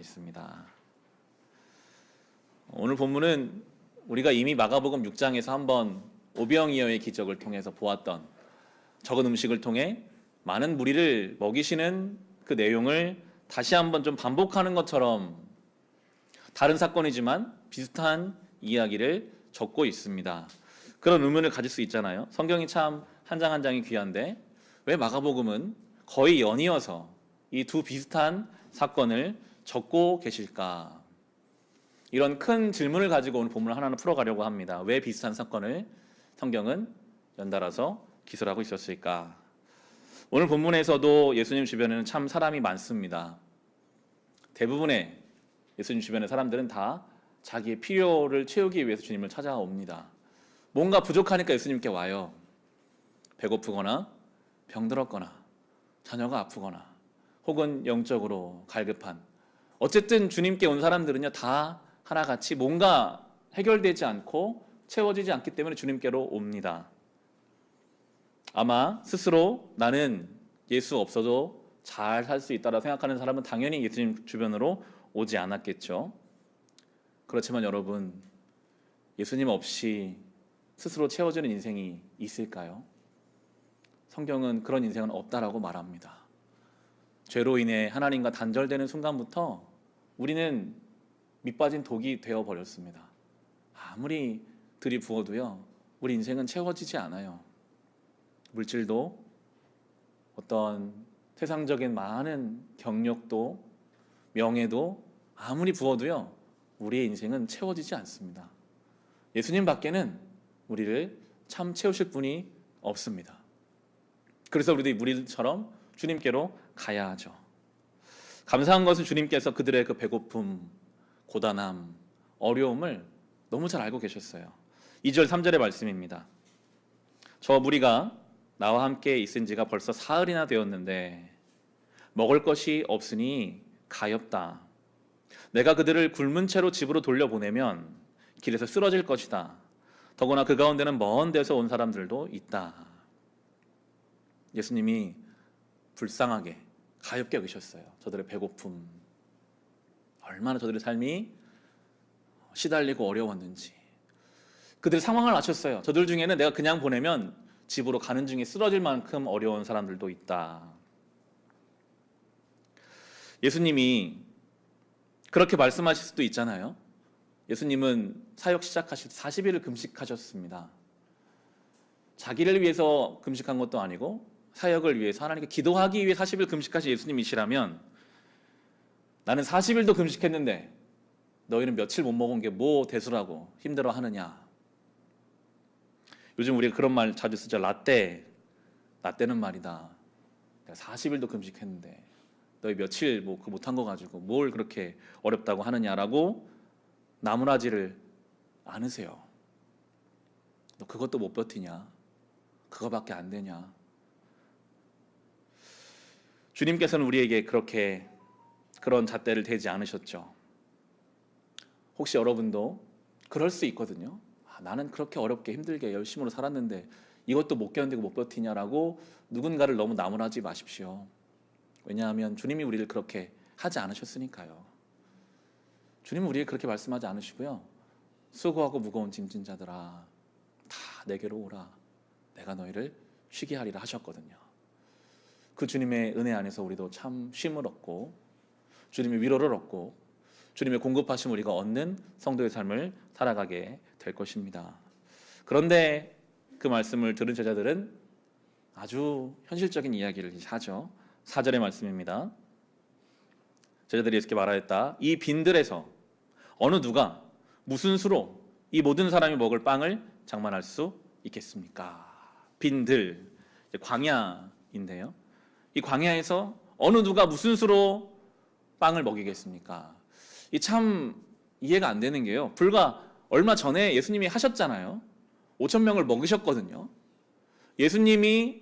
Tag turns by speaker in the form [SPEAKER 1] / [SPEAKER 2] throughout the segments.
[SPEAKER 1] 있습니다. 오늘 본문은 우리가 이미 마가복음 6장에서 한번 오병이어의 기적을 통해서 보았던 적은 음식을 통해 많은 무리를 먹이시는 그 내용을 다시 한번 좀 반복하는 것처럼 다른 사건이지만 비슷한 이야기를 적고 있습니다. 그런 의문을 가질 수 있잖아요. 성경이 참 한 장 한 장이 귀한데 왜 마가복음은 거의 연이어서 이 두 비슷한 사건을 적고 계실까? 이런 큰 질문을 가지고 오늘 본문을 하나하나 풀어가려고 합니다. 왜 비슷한 사건을 성경은 연달아서 기술하고 있었을까? 오늘 본문에서도 예수님 주변에는 참 사람이 많습니다. 대부분의 예수님 주변의 사람들은 다 자기의 필요를 채우기 위해서 주님을 찾아옵니다. 뭔가 부족하니까 예수님께 와요. 배고프거나 병들었거나 자녀가 아프거나 혹은 영적으로 갈급한, 어쨌든 주님께 온 사람들은요 다 하나같이 뭔가 해결되지 않고 채워지지 않기 때문에 주님께로 옵니다. 아마 스스로 나는 예수 없어도 잘 살 수 있다고 생각하는 사람은 당연히 예수님 주변으로 오지 않았겠죠. 그렇지만 여러분, 예수님 없이 스스로 채워지는 인생이 있을까요? 성경은 그런 인생은 없다라고 말합니다. 죄로 인해 하나님과 단절되는 순간부터 우리는 밑빠진 독이 되어버렸습니다. 아무리 들이부어도요 우리 인생은 채워지지 않아요. 물질도 어떤 세상적인 많은 경력도 명예도 아무리 부어도요 우리의 인생은 채워지지 않습니다. 예수님 밖에는 우리를 참 채우실 분이 없습니다. 그래서 우리도 우리처럼 주님께로 가야 하죠. 감사한 것은 주님께서 그들의 그 배고픔, 고단함, 어려움을 너무 잘 알고 계셨어요. 2절 3절의 말씀입니다. 저 무리가 나와 함께 있은 지가 벌써 사흘이나 되었는데 먹을 것이 없으니 가엾다. 내가 그들을 굶은 채로 집으로 돌려보내면 길에서 쓰러질 것이다. 더구나 그 가운데는 먼 데서 온 사람들도 있다. 예수님이 불쌍하게 가엾게 여기셨어요. 저들의 배고픔, 얼마나 저들의 삶이 시달리고 어려웠는지 그들의 상황을 아셨어요. 저들 중에는 내가 그냥 보내면 집으로 가는 중에 쓰러질 만큼 어려운 사람들도 있다. 예수님이 그렇게 말씀하실 수도 있잖아요. 예수님은 사역 시작하실 때 40일을 금식하셨습니다. 자기를 위해서 금식한 것도 아니고 사역을 위해서 하나님께 기도하기 위해 40일 금식하신 예수님이시라면 나는 40일도 금식했는데 너희는 며칠 못 먹은 게 뭐 대수라고 힘들어하느냐. 요즘 우리가 그런 말 자주 쓰죠. 라떼는 말이다. 내가 40일도 금식했는데 너희 며칠 뭐 그 못한 거 가지고 뭘 그렇게 어렵다고 하느냐라고 나무라지를 않으세요. 너 그것도 못 버티냐? 그거밖에 안 되냐? 주님께서는 우리에게 그런 잣대를 대지 않으셨죠. 혹시 여러분도 그럴 수 있거든요. 나는 그렇게 어렵게 힘들게 열심으로 살았는데 이것도 못 견디고 못 버티냐라고 누군가를 너무 나무라지 마십시오. 왜냐하면 주님이 우리를 그렇게 하지 않으셨으니까요. 주님은 우리에게 그렇게 말씀하지 않으시고요. 수고하고 무거운 짐진 자들아 다 내게로 오라. 내가 너희를 쉬게 하리라 하셨거든요. 그 주님의 은혜 안에서 우리도 참 쉼을 얻고 주님의 위로를 얻고 주님의 공급하심 우리가 얻는 성도의 삶을 살아가게 될 것입니다. 그런데 그 말씀을 들은 제자들은 아주 현실적인 이야기를 하죠. 4절의 말씀입니다. 제자들이 이렇게 말하였다. 이 빈들에서 어느 누가 무슨 수로 이 모든 사람이 먹을 빵을 장만할 수 있겠습니까? 빈들, 광야인데요. 이 광야에서 어느 누가 무슨 수로 빵을 먹이겠습니까? 이 참 이해가 안 되는 게요. 불과 얼마 전에 예수님이 하셨잖아요. 5,000명을 먹이셨거든요. 예수님이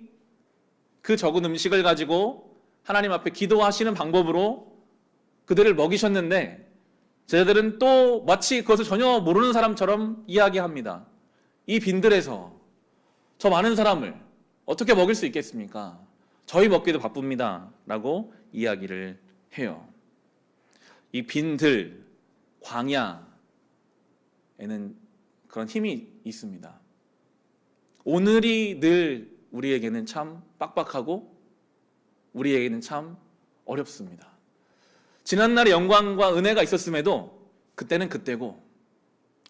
[SPEAKER 1] 그 적은 음식을 가지고 하나님 앞에 기도하시는 방법으로 그들을 먹이셨는데 제자들은 또 마치 그것을 전혀 모르는 사람처럼 이야기합니다. 이 빈들에서 저 많은 사람을 어떻게 먹일 수 있겠습니까? 저희 먹기도 바쁩니다 라고 이야기를 해요. 이 빈들, 광야에는 그런 힘이 있습니다. 오늘이 늘 우리에게는 참 빡빡하고 우리에게는 참 어렵습니다. 지난날의 영광과 은혜가 있었음에도 그때는 그때고,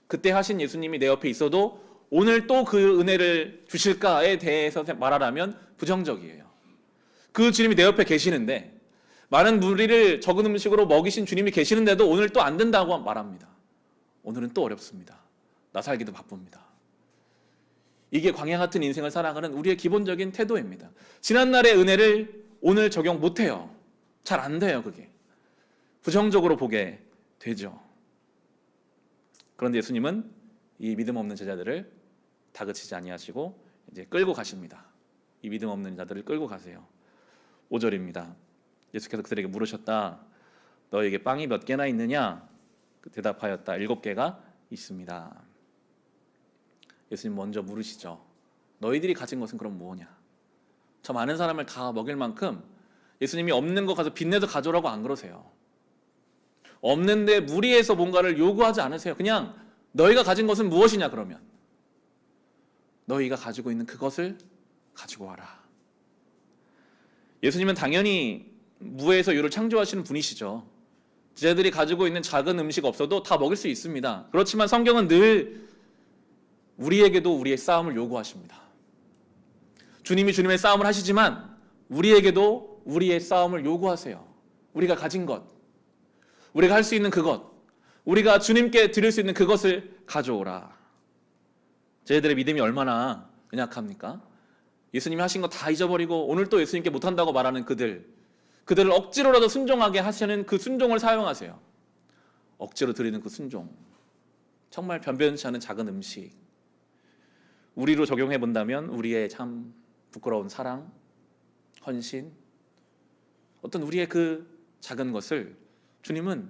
[SPEAKER 1] 그때 하신 예수님이 내 옆에 있어도 오늘 또 그 은혜를 주실까에 대해서 말하라면 부정적이에요. 그 주님이 내 옆에 계시는데, 많은 무리를 적은 음식으로 먹이신 주님이 계시는데도 오늘 또 안 된다고 말합니다. 오늘은 또 어렵습니다. 나 살기도 바쁩니다. 이게 광야 같은 인생을 살아가는 우리의 기본적인 태도입니다. 지난날의 은혜를 오늘 적용 못해요. 잘 안 돼요. 그게 부정적으로 보게 되죠. 그런데 예수님은 이 믿음 없는 제자들을 다그치지 아니하시고 이제 끌고 가십니다. 이 믿음 없는 자들을 끌고 가세요. 5절입니다. 예수께서 그들에게 물으셨다. 너에게 빵이 몇 개나 있느냐? 대답하였다. 7개가 있습니다. 예수님 먼저 물으시죠. 너희들이 가진 것은 그럼 뭐냐? 저 많은 사람을 다 먹일 만큼 예수님이 없는 거 가서 빚내서 가져오라고 안 그러세요. 없는데 무리해서 뭔가를 요구하지 않으세요. 그냥 너희가 가진 것은 무엇이냐 그러면 너희가 가지고 있는 그것을 가지고 와라. 예수님은 당연히 무에서 유를 창조하시는 분이시죠. 제자들이 가지고 있는 작은 음식 없어도 다 먹을 수 있습니다. 그렇지만 성경은 늘 우리에게도 우리의 싸움을 요구하십니다. 주님이 주님의 싸움을 하시지만 우리에게도 우리의 싸움을 요구하세요. 우리가 가진 것, 우리가 할 수 있는 그것, 우리가 주님께 드릴 수 있는 그것을 가져오라. 저희들의 믿음이 얼마나 연약합니까? 예수님이 하신 거 다 잊어버리고 오늘 또 예수님께 못한다고 말하는 그들을 억지로라도 순종하게 하시는 그 순종을 사용하세요. 억지로 드리는 그 순종, 정말 변변치 않은 작은 음식, 우리로 적용해 본다면 우리의 참 부끄러운 사랑, 헌신, 어떤 우리의 그 작은 것을 주님은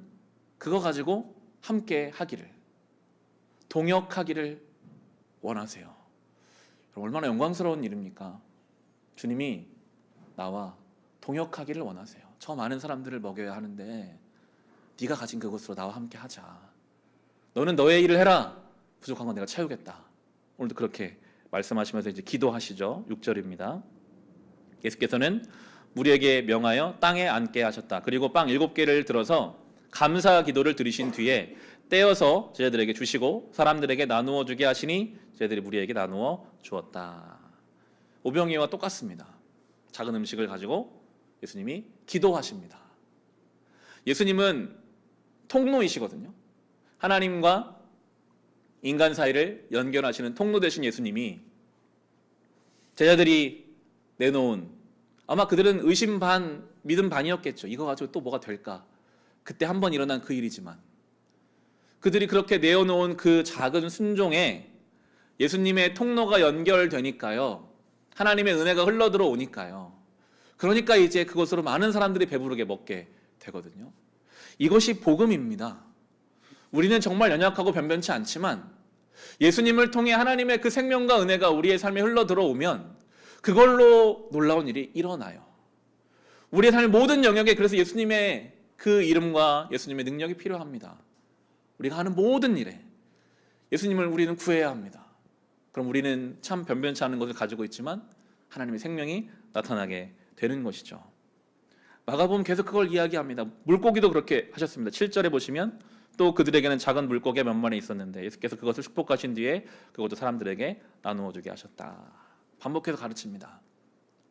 [SPEAKER 1] 그거 가지고 함께 하기를, 동역하기를 원하세요. 얼마나 영광스러운 일입니까? 주님이 나와 동역하기를 원하세요. 저 많은 사람들을 먹여야 하는데 네가 가진 그것으로 나와 함께 하자. 너는 너의 일을 해라. 부족한 건 내가 채우겠다. 오늘도 그렇게 말씀하시면서 이제 기도하시죠. 6절입니다. 예수께서는 무리에게 명하여 땅에 앉게 하셨다. 그리고 빵 7개를 들어서 감사 기도를 드리신 뒤에 떼어서 제자들에게 주시고 사람들에게 나누어 주게 하시니 제자들이 무리에게 나누어 주었다. 오병이와 똑같습니다. 작은 음식을 가지고 예수님이 기도하십니다. 예수님은 통로이시거든요. 하나님과 인간 사이를 연결하시는 통로 되신 예수님이 제자들이 내놓은, 아마 그들은 의심 반 믿음 반이었겠죠. 이거 가지고 또 뭐가 될까? 그때 한 번 일어난 그 일이지만 그들이 그렇게 내어놓은 그 작은 순종에 예수님의 통로가 연결되니까요, 하나님의 은혜가 흘러들어오니까요, 그러니까 이제 그것으로 많은 사람들이 배부르게 먹게 되거든요. 이것이 복음입니다. 우리는 정말 연약하고 변변치 않지만 예수님을 통해 하나님의 그 생명과 은혜가 우리의 삶에 흘러들어오면 그걸로 놀라운 일이 일어나요. 우리의 삶의 모든 영역에 그래서 예수님의 그 이름과 예수님의 능력이 필요합니다. 우리가 하는 모든 일에 예수님을 우리는 구해야 합니다. 그럼 우리는 참 변변치 않은 것을 가지고 있지만 하나님의 생명이 나타나게 되는 것이죠. 마가복음 계속 그걸 이야기합니다. 물고기도 그렇게 하셨습니다. 7절에 보시면 또 그들에게는 작은 물고기 몇 마리 있었는데 예수께서 그것을 축복하신 뒤에 그것도 사람들에게 나누어 주게 하셨다. 반복해서 가르칩니다.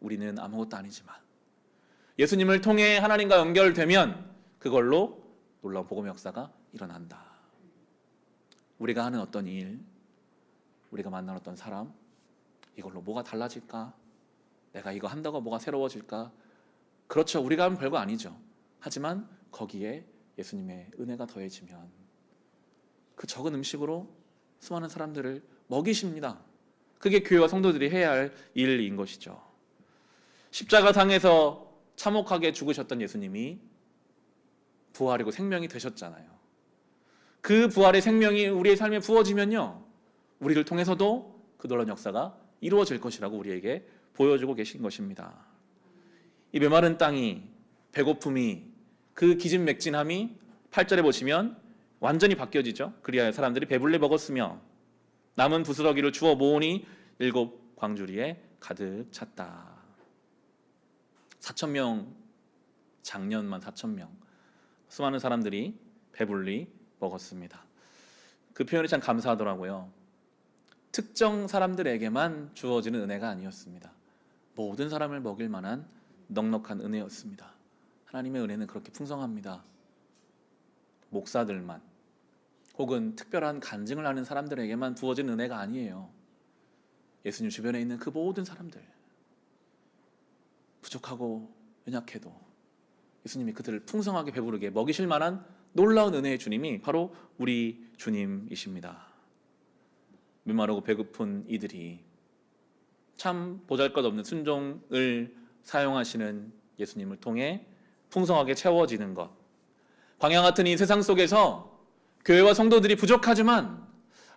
[SPEAKER 1] 우리는 아무것도 아니지만 예수님을 통해 하나님과 연결되면 그걸로 놀라운 복음의 역사가 일어난다. 우리가 하는 어떤 일, 우리가 만난 어떤 사람, 이걸로 뭐가 달라질까? 내가 이거 한다고 뭐가 새로워질까? 그렇죠. 우리가 하면 별거 아니죠. 하지만 거기에 예수님의 은혜가 더해지면 그 적은 음식으로 수많은 사람들을 먹이십니다. 그게 교회와 성도들이 해야 할 일인 것이죠. 십자가상에서 참혹하게 죽으셨던 예수님이 부활이고 생명이 되셨잖아요. 그 부활의 생명이 우리의 삶에 부어지면요, 우리를 통해서도 그 놀라운 역사가 이루어질 것이라고 우리에게 보여주고 계신 것입니다. 이 메마른 땅이, 배고픔이, 그 기진맥진함이 8절에 보시면 완전히 바뀌어지죠. 그리하여 사람들이 배불리 먹었으며 남은 부스러기를 주워 모으니 7 광주리에 가득 찼다. 4,000명, 작년만 4,000명, 수많은 사람들이 배불리 먹었습니다. 그 표현이 참 감사하더라고요. 특정 사람들에게만 주어지는 은혜가 아니었습니다. 모든 사람을 먹일 만한 넉넉한 은혜였습니다. 하나님의 은혜는 그렇게 풍성합니다. 목사들만 혹은 특별한 간증을 하는 사람들에게만 부어진 은혜가 아니에요. 예수님 주변에 있는 그 모든 사람들, 부족하고 연약해도 예수님이 그들을 풍성하게 배부르게 먹이실 만한 놀라운 은혜의 주님이 바로 우리 주님이십니다. 메마르고 배고픈 이들이 참 보잘것없는 순종을 사용하시는 예수님을 통해 풍성하게 채워지는 것, 광야 같은 이 세상 속에서 교회와 성도들이 부족하지만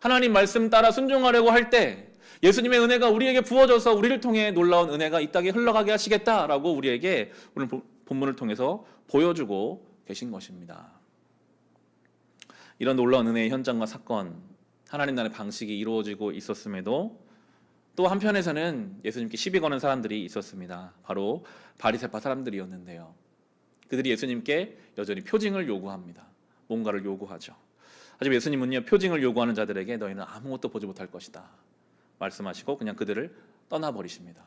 [SPEAKER 1] 하나님 말씀 따라 순종하려고 할 때 예수님의 은혜가 우리에게 부어져서 우리를 통해 놀라운 은혜가 이 땅에 흘러가게 하시겠다라고 우리에게 오늘 본문을 통해서 보여주고 계신 것입니다. 이런 놀라운 은혜의 현장과 사건, 하나님 나라의 방식이 이루어지고 있었음에도 또 한편에서는 예수님께 시비 거는 사람들이 있었습니다. 바로 바리새파 사람들이었는데요. 그들이 예수님께 여전히 표징을 요구합니다. 뭔가를 요구하죠. 하지만 예수님은요, 표징을 요구하는 자들에게 너희는 아무것도 보지 못할 것이다 말씀하시고 그냥 그들을 떠나버리십니다.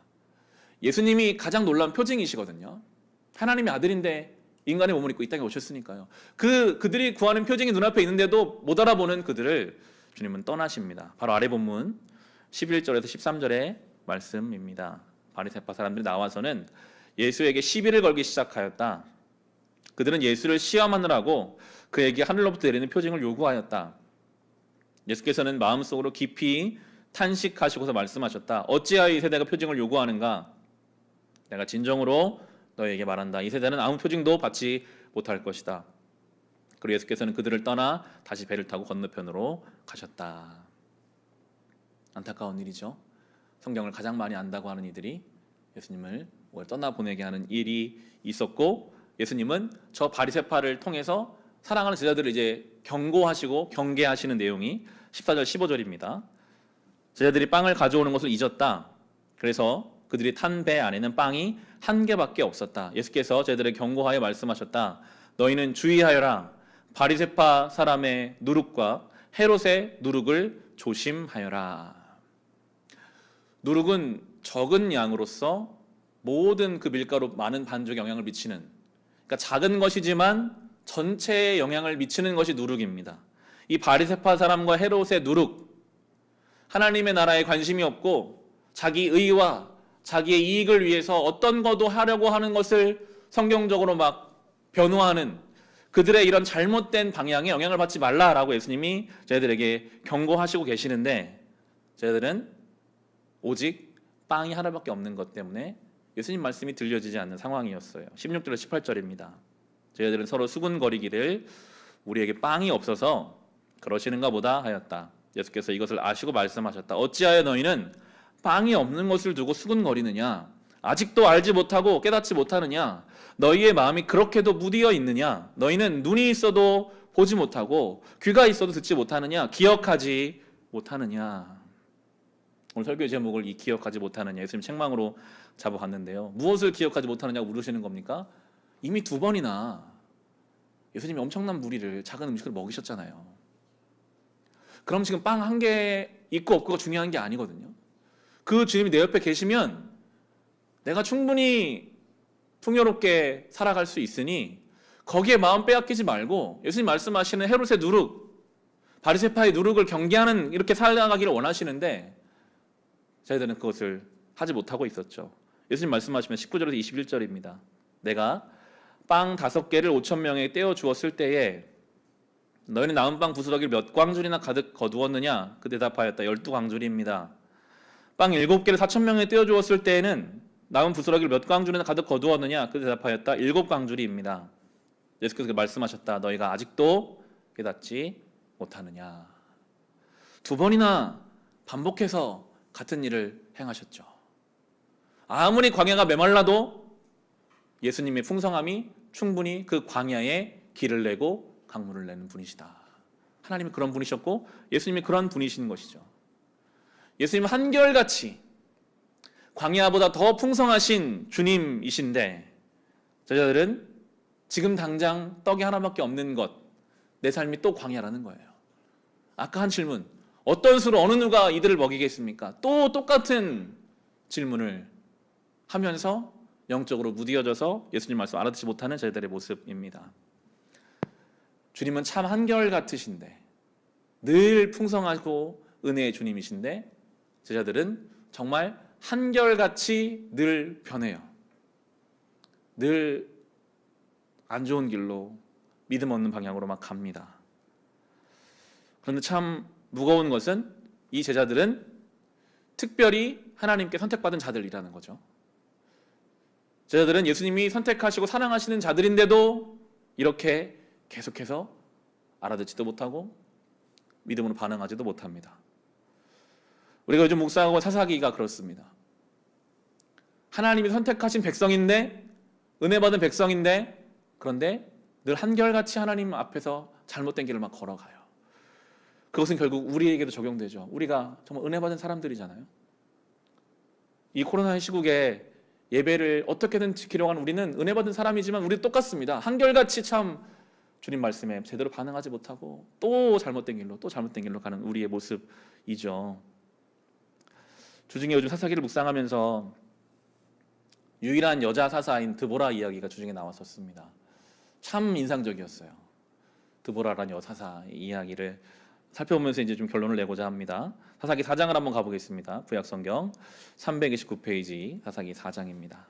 [SPEAKER 1] 예수님이 가장 놀라운 표징이시거든요. 하나님의 아들인데 인간의 몸을 입고 이 땅에 오셨으니까요. 그들이 구하는 표징이 눈앞에 있는데도 못 알아보는 그들을 주님은 떠나십니다. 바로 아래 본문 11절에서 13절의 말씀입니다. 바리새파 사람들이 나와서는 예수에게 시비를 걸기 시작하였다. 그들은 예수를 시험하느라고 그에게 하늘로부터 내리는 표징을 요구하였다. 예수께서는 마음속으로 깊이 탄식하시고서 말씀하셨다. 어찌하여 이 세대가 표징을 요구하는가? 내가 진정으로 너희에게 말한다. 이 세대는 아무 표징도 받지 못할 것이다. 그리고 예수께서는 그들을 떠나 다시 배를 타고 건너편으로 가셨다. 안타까운 일이죠. 성경을 가장 많이 안다고 하는 이들이 예수님을 떠나보내게 하는 일이 있었고, 예수님은 저 바리새파를 통해서 사랑하는 제자들을 이제 경고하시고 경계하시는 내용이 14절 15절입니다. 제자들이 빵을 가져오는 것을 잊었다. 그래서 그들이 탄 배 안에는 빵이 한 개밖에 없었다. 예수께서 제자들을 경고하여 말씀하셨다. 너희는 주의하여라. 바리새파 사람의 누룩과 헤롯의 누룩을 조심하여라. 누룩은 적은 양으로서 모든 그 밀가루 많은 반죽에 영향을 미치는, 그러니까 작은 것이지만 전체에 영향을 미치는 것이 누룩입니다. 이 바리새파 사람과 헤롯의 누룩, 하나님의 나라에 관심이 없고 자기 의와 자기의 이익을 위해서 어떤 것도 하려고 하는 것을 성경적으로 막 변호하는 그들의 이런 잘못된 방향에 영향을 받지 말라라고 예수님이 저희들에게 경고하시고 계시는데, 저희들은 오직 빵이 하나밖에 없는 것 때문에 예수님 말씀이 들려지지 않는 상황이었어요. 16절에서 18절입니다. 저희들은 서로 수군거리기를 우리에게 빵이 없어서 그러시는가 보다 하였다. 예수께서 이것을 아시고 말씀하셨다. 어찌하여 너희는 빵이 없는 것을 두고 수군거리느냐? 아직도 알지 못하고 깨닫지 못하느냐? 너희의 마음이 그렇게도 무디어 있느냐? 너희는 눈이 있어도 보지 못하고 귀가 있어도 듣지 못하느냐? 기억하지 못하느냐? 오늘 설교의 제목을 이 기억하지 못하느냐, 예수님 책망으로 잡아봤는데요. 무엇을 기억하지 못하느냐고 물으시는 겁니까? 이미 2번이나 예수님이 엄청난 무리를 작은 음식을 먹이셨잖아요. 그럼 지금 빵 한 개 있고 없고가 중요한 게 아니거든요. 그 주님이 내 옆에 계시면 내가 충분히 풍요롭게 살아갈 수 있으니 거기에 마음 빼앗기지 말고 예수님 말씀하시는 헤롯의 누룩, 바리새파의 누룩을 경계하는 이렇게 살아가기를 원하시는데 저희들은 그것을 하지 못하고 있었죠. 예수님 말씀하시면 19절에서 21절입니다. 내가 빵 5개를 5,000명에게 떼어 주었을 때에 너희는 남은 빵 부스러기를 몇 광줄이나 가득 거두었느냐? 그 대답하였다. 12광줄입니다. 빵 7개를 4,000명에 떼어 주었을 때에는 남은 부스러기를 몇 광줄이나 가득 거두었느냐? 그 대답하였다. 7광줄입니다. 예수께서 말씀하셨다. 너희가 아직도 깨닫지 못하느냐? 2번이나 반복해서 같은 일을 행하셨죠. 아무리 광야가 메말라도 예수님의 풍성함이 충분히 그 광야에 길을 내고 강물을 내는 분이시다. 하나님이 그런 분이셨고 예수님이 그런 분이신 것이죠. 예수님은 한결같이 광야보다 더 풍성하신 주님이신데 제자들은 지금 당장 떡이 하나밖에 없는 것, 내 삶이 또 광야라는 거예요. 아까 한 질문, 어떤 수로 어느 누가 이들을 먹이겠습니까? 또 똑같은 질문을 하면서 영적으로 무디어져서 예수님 말씀 알아듣지 못하는 제자들의 모습입니다. 주님은 참 한결같으신데 늘 풍성하고 은혜의 주님이신데 제자들은 정말 한결같이 늘 변해요. 늘 안 좋은 길로 믿음 없는 방향으로 막 갑니다. 그런데 참 무거운 것은 이 제자들은 특별히 하나님께 선택받은 자들이라는 거죠. 제자들은 예수님이 선택하시고 사랑하시는 자들인데도 이렇게 계속해서 알아듣지도 못하고 믿음으로 반응하지도 못합니다. 우리가 요즘 묵상하고 사사기가 그렇습니다. 하나님이 선택하신 백성인데, 은혜 받은 백성인데, 그런데 늘 한결같이 하나님 앞에서 잘못된 길을 막 걸어가요. 그것은 결국 우리에게도 적용되죠. 우리가 정말 은혜 받은 사람들이잖아요. 이 코로나의 시국에 예배를 어떻게든 지키려고 하는 우리는 은혜 받은 사람이지만 우리도 똑같습니다. 한결같이 참 주님 말씀에 제대로 반응하지 못하고 또 잘못된 길로 가는 우리의 모습이죠. 주중에 요즘 사사기를 묵상하면서 유일한 여자 사사인 드보라 이야기가 주중에 나왔었습니다. 참 인상적이었어요. 드보라라는 여사사의 이야기를 살펴보면서 이제 좀 결론을 내고자 합니다. 사사기 4장을 한번 가보겠습니다. 구약성경 329페이지 사사기 4장입니다.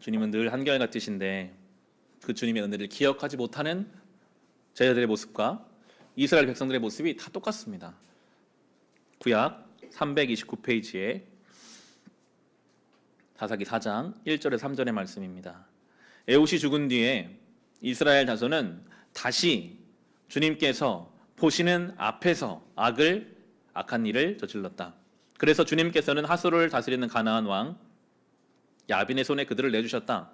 [SPEAKER 1] 주님은 늘 한결같으신데 그 주님의 은혜를 기억하지 못하는 제자들의 모습과 이스라엘 백성들의 모습이 다 똑같습니다. 구약 329페이지에 사사기 4장 1절에 3절의 말씀입니다. 에훗이 죽은 뒤에 이스라엘 자손은 다시 주님께서 보시는 앞에서 악한 일을 저질렀다. 그래서 주님께서는 하솔을 다스리는 가나안 왕 야빈의 손에 그들을 내주셨다.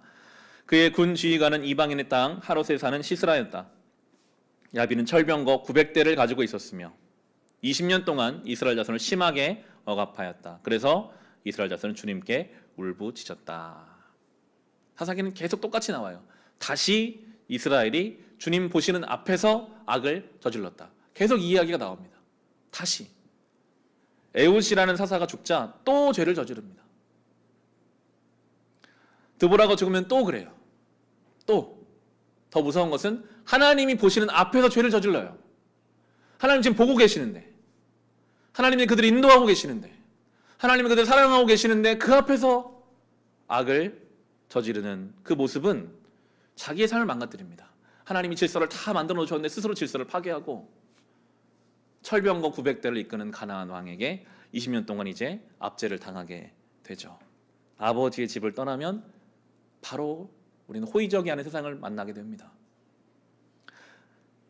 [SPEAKER 1] 그의 군 지휘관은 이방인의 땅 하롯에 사는 시스라였다. 야빈은 철병거 900대를 가지고 있었으며 20년 동안 이스라엘 자손을 심하게 억압하였다. 그래서 이스라엘 자손은 주님께 울부짖었다. 사사기는 계속 똑같이 나와요. 다시 이스라엘이 주님 보시는 앞에서 악을 저질렀다. 계속 이 이야기가 나옵니다. 다시 에훗이라는 사사가 죽자 또 죄를 저지릅니다. 드보라가 죽으면 또 그래요. 또 더 무서운 것은 하나님이 보시는 앞에서 죄를 저질러요. 하나님 지금 보고 계시는데, 하나님이 그들을 인도하고 계시는데, 하나님이 그들을 사랑하고 계시는데 그 앞에서 악을 저지르는 그 모습은 자기의 삶을 망가뜨립니다. 하나님이 질서를 다 만들어 놓으셨는데 스스로 질서를 파괴하고 철병거 900대를 이끄는 가나안 왕에게 20년 동안 이제 압제를 당하게 되죠. 아버지의 집을 떠나면 바로 우리는 호의적이 않은 세상을 만나게 됩니다.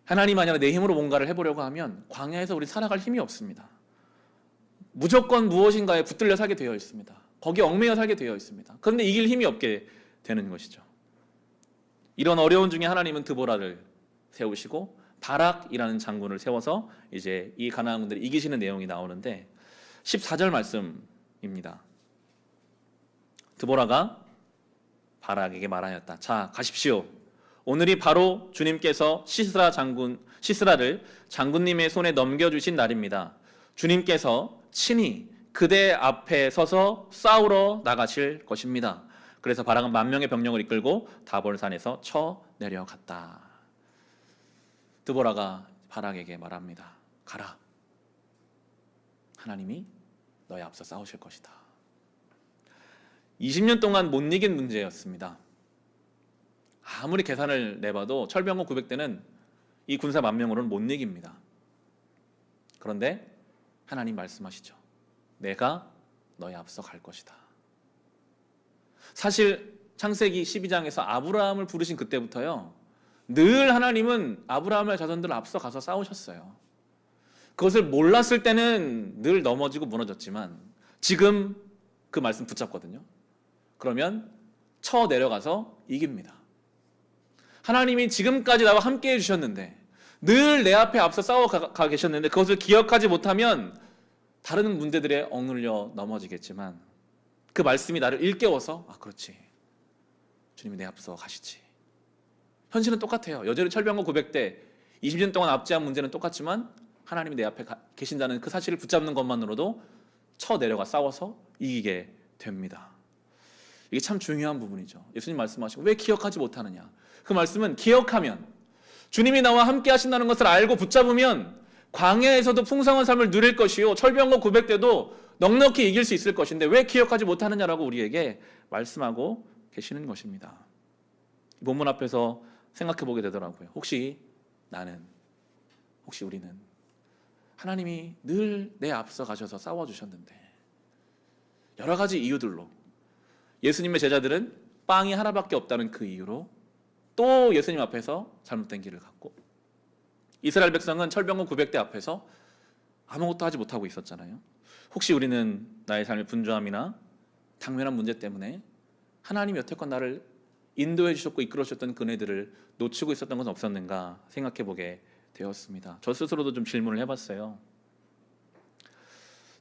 [SPEAKER 1] 하나님 아니라 내 힘으로 뭔가를 해보려고 하면 광야에서 우리 살아갈 힘이 없습니다. 무조건 무엇인가에 붙들려 살게 되어 있습니다. 거기에 얽매여 살게 되어 있습니다. 그런데 이길 힘이 없게 되는 것이죠. 이런 어려운 중에 하나님은 드보라를 세우시고 바락이라는 장군을 세워서 이제 이 가나안 군들이 이기시는 내용이 나오는데 14절 말씀입니다. 드보라가 바락에게 말하였다. 자, 가십시오. 오늘이 바로 주님께서 시스라를 장군님의 손에 넘겨주신 날입니다. 주님께서 친히 그대 앞에 서서 싸우러 나가실 것입니다. 그래서 바락은 10,000명의 병력을 이끌고 다볼산에서 쳐 내려갔다. 드보라가 바락에게 말합니다. 가라. 하나님이 너의 앞서 싸우실 것이다. 20년 동안 못 이긴 문제였습니다. 아무리 계산을 내봐도 철병거 900대는 이 군사 10,000명으로는 못 이깁니다. 그런데 하나님 말씀하시죠. 내가 너의 앞서 갈 것이다. 사실 창세기 12장에서 아브라함을 부르신 그때부터요, 늘 하나님은 아브라함의 자손들을 앞서 가서 싸우셨어요. 그것을 몰랐을 때는 늘 넘어지고 무너졌지만 지금 그 말씀 붙잡거든요. 그러면 쳐 내려가서 이깁니다. 하나님이 지금까지 나와 함께 해주셨는데, 늘 내 앞에 앞서 싸워가 계셨는데 그것을 기억하지 못하면 다른 문제들에 억눌려 넘어지겠지만, 그 말씀이 나를 일깨워서 그렇지, 주님이 내 앞서 가시지. 현실은 똑같아요. 여전히 철병거 900대 20년 동안 압제한 문제는 똑같지만 하나님이 내 앞에 계신다는 그 사실을 붙잡는 것만으로도 쳐내려가 싸워서 이기게 됩니다. 이게 참 중요한 부분이죠. 예수님 말씀하시고 왜 기억하지 못하느냐. 그 말씀은 기억하면, 주님이 나와 함께 하신다는 것을 알고 붙잡으면 광야에서도 풍성한 삶을 누릴 것이요, 철병거 900대도 넉넉히 이길 수 있을 것인데 왜 기억하지 못하느냐라고 우리에게 말씀하고 계시는 것입니다. 본문 앞에서 생각해 보게 되더라고요. 혹시 우리는 하나님이 늘 내 앞서 가셔서 싸워주셨는데 여러 가지 이유들로, 예수님의 제자들은 빵이 하나밖에 없다는 그 이유로 또 예수님 앞에서 잘못된 길을 갔고, 이스라엘 백성은 철병거 900대 앞에서 아무것도 하지 못하고 있었잖아요. 혹시 우리는 나의 삶의 분주함이나 당면한 문제 때문에 하나님이 여태껏 나를 인도해 주셨고 이끌어 주셨던 그네들을 놓치고 있었던 것은 없었는가 생각해 보게 되었습니다. 저 스스로도 좀 질문을 해봤어요.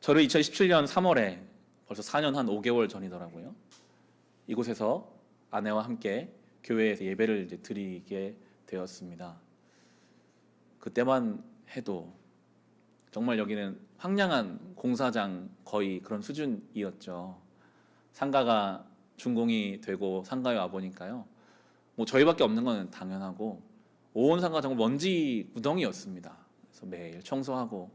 [SPEAKER 1] 저를 2017년 3월에 벌써 4년 한 5개월 전이더라고요. 이곳에서 아내와 함께 교회에서 예배를 이제 드리게 되었습니다. 그때만 해도 정말 여기는 황량한 공사장 거의 그런 수준이었죠. 상가가 준공이 되고 상가에 와 보니까요, 뭐 저희밖에 없는 건 당연하고 온 상가가 정말 먼지 구덩이였습니다. 그래서 매일 청소하고,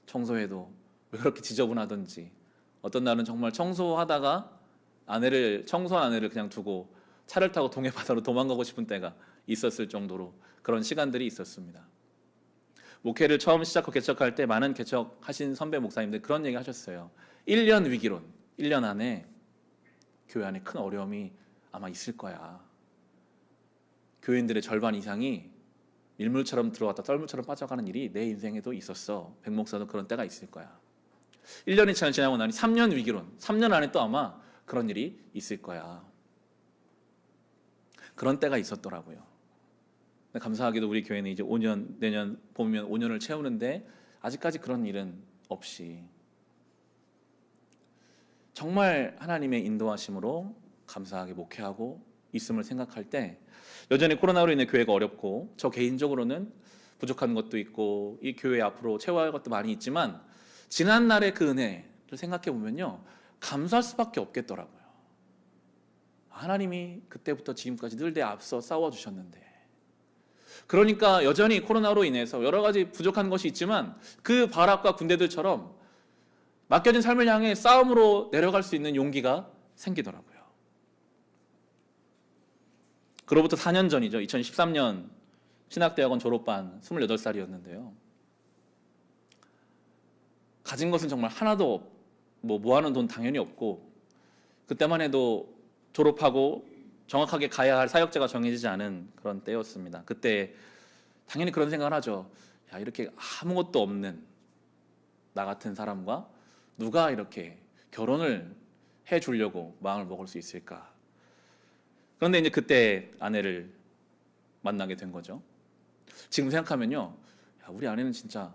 [SPEAKER 1] 청소해도 왜 그렇게 지저분하던지, 어떤 날은 정말 청소하다가 청소한 아내를 그냥 두고 차를 타고 동해바다로 도망가고 싶은 때가 있었을 정도로 그런 시간들이 있었습니다. 목회를 처음 시작하고 개척할 때 많은 개척하신 선배 목사님들 그런 얘기 하셨어요. 1년 위기론, 1년 안에 교회 안에 큰 어려움이 아마 있을 거야. 교인들의 절반 이상이 밀물처럼 들어왔다 썰물처럼 빠져가는 일이 내 인생에도 있었어. 백 목사도 그런 때가 있을 거야. 1년이 지나고 나니 3년 위기론, 3년 안에 또 아마 그런 일이 있을 거야. 그런 때가 있었더라고요. 감사하게도 우리 교회는 이제 5년, 내년 보면 5년을 채우는데 아직까지 그런 일은 없이 정말 하나님의 인도하심으로 감사하게 목회하고 있음을 생각할 때, 여전히 코로나로 인해 교회가 어렵고 저 개인적으로는 부족한 것도 있고 이 교회 앞으로 채워야 할 것도 많이 있지만, 지난 날의 그 은혜를 생각해 보면요, 감사할 수밖에 없겠더라고요. 하나님이 그때부터 지금까지 늘 내 앞서 싸워주셨는데, 그러니까 여전히 코로나로 인해서 여러 가지 부족한 것이 있지만 그 바락과 군대들처럼 맡겨진 삶을 향해 싸움으로 내려갈 수 있는 용기가 생기더라고요. 그로부터 4년 전이죠. 2013년 신학대학원 졸업반 28살이었는데요. 가진 것은 정말 하나도 모아놓은 돈 당연히 없고, 그때만 해도 졸업하고 정확하게 가야 할 사역제가 정해지지 않은 그런 때였습니다. 그때 당연히 그런 생각을 하죠. 야, 이렇게 아무것도 없는 나 같은 사람과 누가 이렇게 결혼을 해주려고 마음을 먹을 수 있을까? 그런데 이제 그때 아내를 만나게 된 거죠. 지금 생각하면요, 야, 우리 아내는 진짜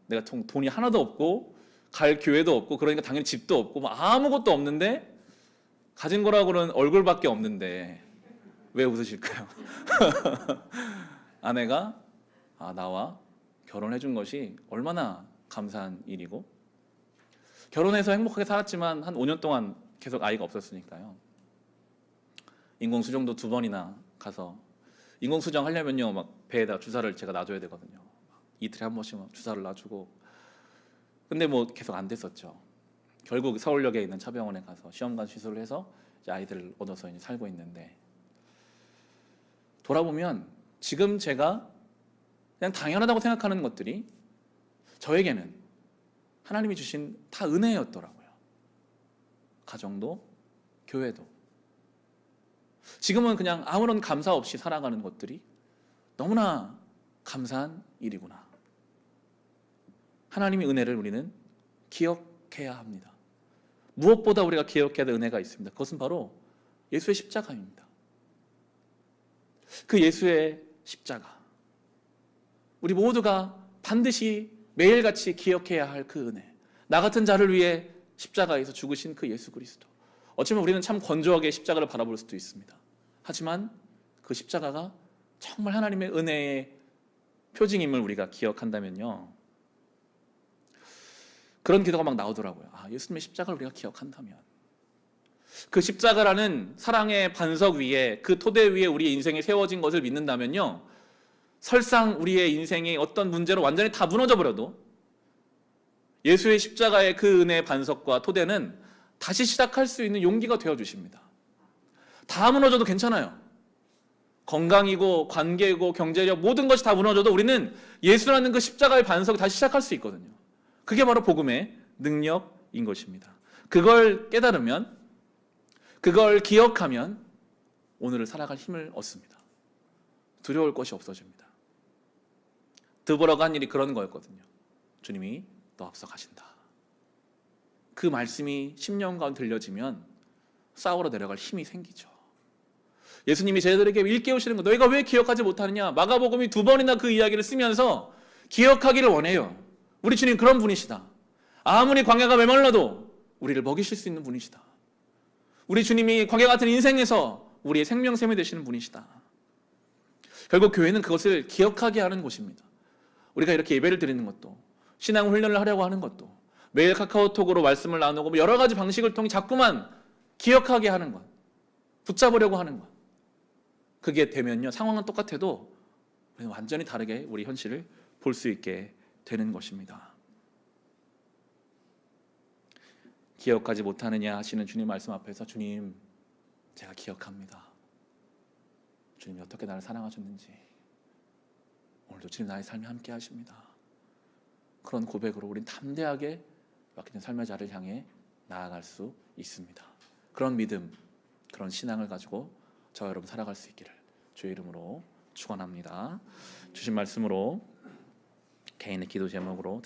[SPEAKER 1] 내가 돈이 하나도 없고 갈 교회도 없고 그러니까 당연히 집도 없고 뭐 아무것도 없는데, 가진 거라고는 얼굴밖에 없는데 왜 웃으실까요? 아내가 나와 결혼해 준 것이 얼마나 감사한 일이고, 결혼해서 행복하게 살았지만 한 5년 동안 계속 아이가 없었으니까요. 인공수정도 2번이나 가서, 인공수정 하려면요 막 배에다 주사를 제가 놔줘야 되거든요. 이틀에 한 번씩 막 주사를 놔주고, 근데 뭐 계속 안 됐었죠. 결국 서울역에 있는 차병원에 가서 시험관 시술을 해서 이제 아이들을 얻어서 이제 살고 있는데, 돌아보면 지금 제가 그냥 당연하다고 생각하는 것들이 저에게는 하나님이 주신 다 은혜였더라고요. 가정도 교회도. 지금은 그냥 아무런 감사 없이 살아가는 것들이 너무나 감사한 일이구나. 하나님의 은혜를 우리는 기억해야 합니다. 무엇보다 우리가 기억해야 될 은혜가 있습니다. 그것은 바로 예수의 십자가입니다. 그 예수의 십자가, 우리 모두가 반드시 매일같이 기억해야 할 그 은혜, 나 같은 자를 위해 십자가에서 죽으신 그 예수 그리스도. 어쩌면 우리는 참 건조하게 십자가를 바라볼 수도 있습니다. 하지만 그 십자가가 정말 하나님의 은혜의 표징임을 우리가 기억한다면요, 그런 기도가 막 나오더라고요. 예수님의 십자가를 우리가 기억한다면, 그 십자가라는 사랑의 반석 위에, 그 토대 위에 우리의 인생이 세워진 것을 믿는다면요, 설상 우리의 인생이 어떤 문제로 완전히 다 무너져 버려도 예수의 십자가의 그 은혜의 반석과 토대는 다시 시작할 수 있는 용기가 되어주십니다. 다 무너져도 괜찮아요. 건강이고 관계이고 경제력 모든 것이 다 무너져도 우리는 예수라는 그 십자가의 반석을 다시 시작할 수 있거든요. 그게 바로 복음의 능력인 것입니다. 그걸 깨달으면, 그걸 기억하면 오늘을 살아갈 힘을 얻습니다. 두려울 것이 없어집니다. 드보라가 한 일이 그런 거였거든요. 주님이 너 앞서 가신다. 그 말씀이 10년 가운데 들려지면 싸우러 내려갈 힘이 생기죠. 예수님이 제자들에게 일깨우시는 거, 너희가 왜 기억하지 못하느냐? 마가복음이 2번이나 그 이야기를 쓰면서 기억하기를 원해요. 우리 주님 그런 분이시다. 아무리 광야가 메말라도 우리를 먹이실 수 있는 분이시다. 우리 주님이 광야 같은 인생에서 우리의 생명샘이 되시는 분이시다. 결국 교회는 그것을 기억하게 하는 곳입니다. 우리가 이렇게 예배를 드리는 것도, 신앙 훈련을 하려고 하는 것도, 매일 카카오톡으로 말씀을 나누고 여러 가지 방식을 통해 자꾸만 기억하게 하는 것, 붙잡으려고 하는 것, 그게 되면요, 상황은 똑같아도 우리는 완전히 다르게 우리 현실을 볼 수 있게 되는 것입니다. 기억하지 못하느냐 하시는 주님 말씀 앞에서, 주님 제가 기억합니다. 주님이 어떻게 나를 사랑하셨는지, 오늘도 주님 나의 삶에 함께 하십니다. 그런 고백으로 우린 담대하게 맡기는 삶의 자를 향해 나아갈 수 있습니다. 그런 믿음, 그런 신앙을 가지고 저와 여러분 살아갈 수 있기를 주의 이름으로 축원합니다. 주신 말씀으로 개인의 기도 제목으로